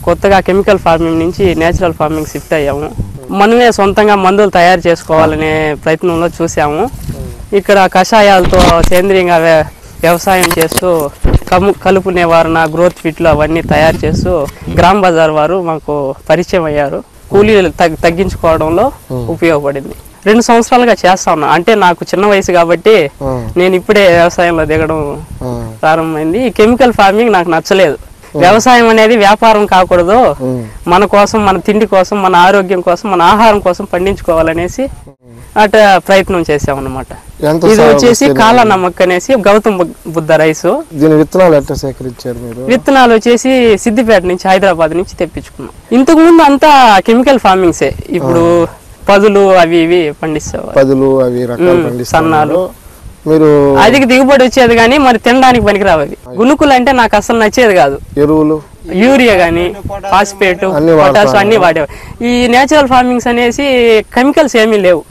కొత్తగా chemical farming నుంచి natural farming shift అయ్యాము. మనమే సొంతంగా మందులు తయారు చేసుకోవాలనే ప్రయత్నంలో చూసాము. ఇక్కడ కషాయాలతో సేంద్రియంగా వ్యవసాయం చేస్తూ కలుపు నివారణ, గ్రోత్ ఫిట్లు అవన్నీ తయారు చేస్తూ గ్రామ్ బజార్ వారు మాకు పరిచయం అయ్యారు. కూలీలు తగ్గించుకోవడంలో ఉపయోగపడింది. 2 సంవత్సరాలుగా చేస్తా ఉన్నా. అంటే నాకు చిన్న వయసు కాబట్టి నేను ఇప్పుడే వ్యవసాయంలో దిగడం ప్రారంభమైంది. ఈ కెమికల్ ఫార్మింగ్ నాకు నచ్చలేదు. వ్యవసాయం అనేది వ్యాపారం కాకూడదు, మన కోసం, మన తిండి కోసం, మన ఆరోగ్యం కోసం, మన ఆహారం కోసం పండించుకోవాలనేసి అటు ప్రయత్నం చేసామన్నమాట. ఇది వచ్చేసి కాలా నమక్ అనేసి గౌతమ్ బుద్ధ రైస్. విత్తనాలు ఎట్లా సేకరించారు మీరు? విత్తనాలు వచ్చేసి సిద్దిపేట నుంచి, హైదరాబాద్ నుంచి తెప్పించుకున్నాం. ఇంతకు ముందు అంతా కెమికల్ ఫార్మింగ్సే. ఇప్పుడు పదులు అవి ఇవి పండిస్తారు, పదులు అవి రకాలు సన్నాలు. మీరు అధిక దిగుబడి వచ్చేది కానీ మరి తినడానికి పనికిరావు. అవి గునుకులు అంటే నాకు అసలు నచ్చేది కాదు. ఎరువులు, యూరియా గానీ, ఫాస్ఫేట్, పొటాష్ అన్ని వాడేవారు. ఈ నేచురల్ ఫార్మింగ్స్ అనేసి కెమికల్స్ ఏమీ లేవు.